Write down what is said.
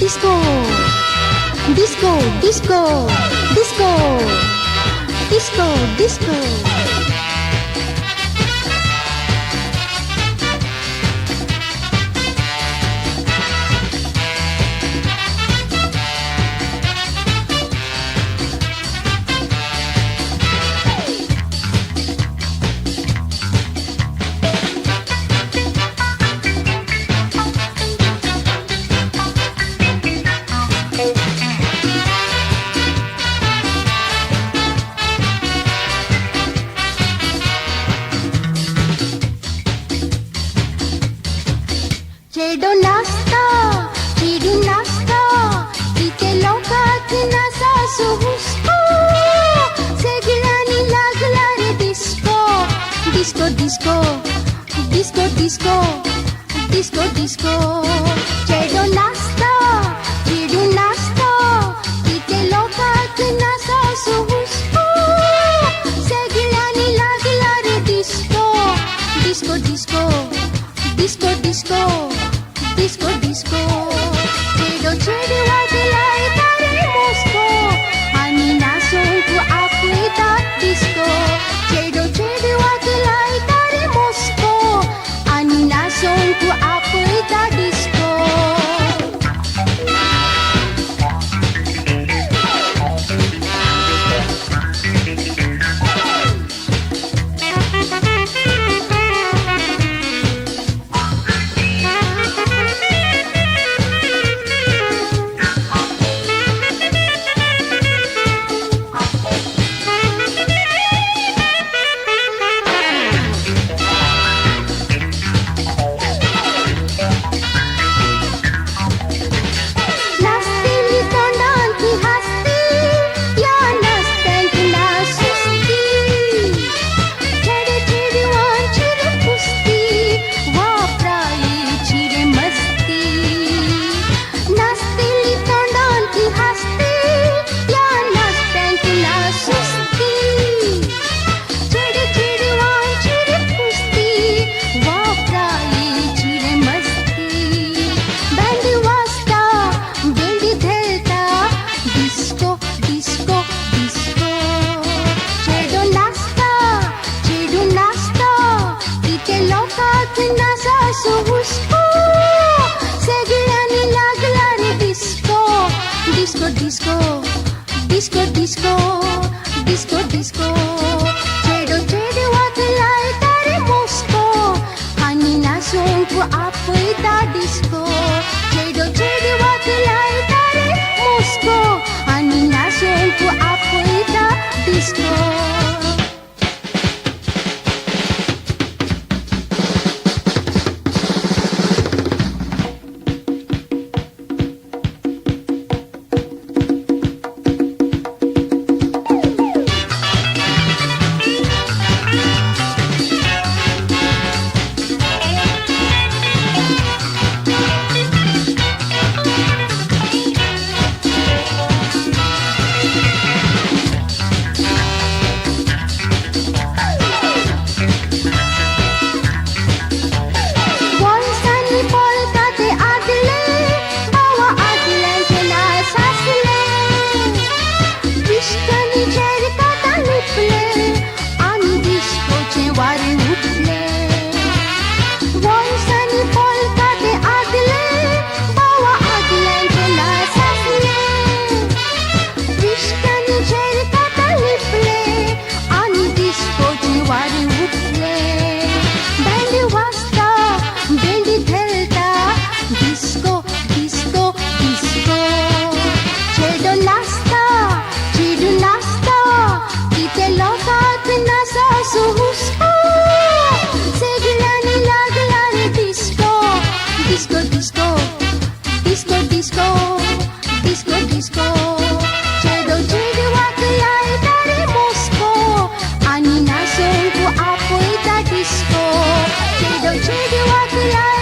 disco, disco, disco, disco, disco, disco. चेडो नाचता, चिडू नाचता, इथे लोकात नाचा सुहुसको, सगळ्यांनी लागला रे disco, disco, disco, disco, disco, disco, disco. चेडो नाचता, चिडू नाचता, इथे लोकात नाचा सुहुसको, सगळ्यांनी लागला रे disco, disco, disco, disco, disco. Disco, disco, चेडो चेडी वाजलाय तारे मोस्को, आणि नाचून तू आपवितात डिस्को. चेडो चेडी वाजलाय तारे मोस्को, आणि नाचून तू आपवितात disco. Disco, disco, disco, disco, disco. चेडो चेडी वाजलाय तारे मोस्को, आणि नाचून तू आपवितात डिस्को. चेडो चेडी वाजलाय तारे मोस्को, आणि नाचून तू आपवितात disco. Disco, disco, disco, disco, disco, disco. चेडो चेडी वाजलाय तारे मोस्को, आणि नाचून तू आपवितात डिस्को. चेडो चेडी वाजलाय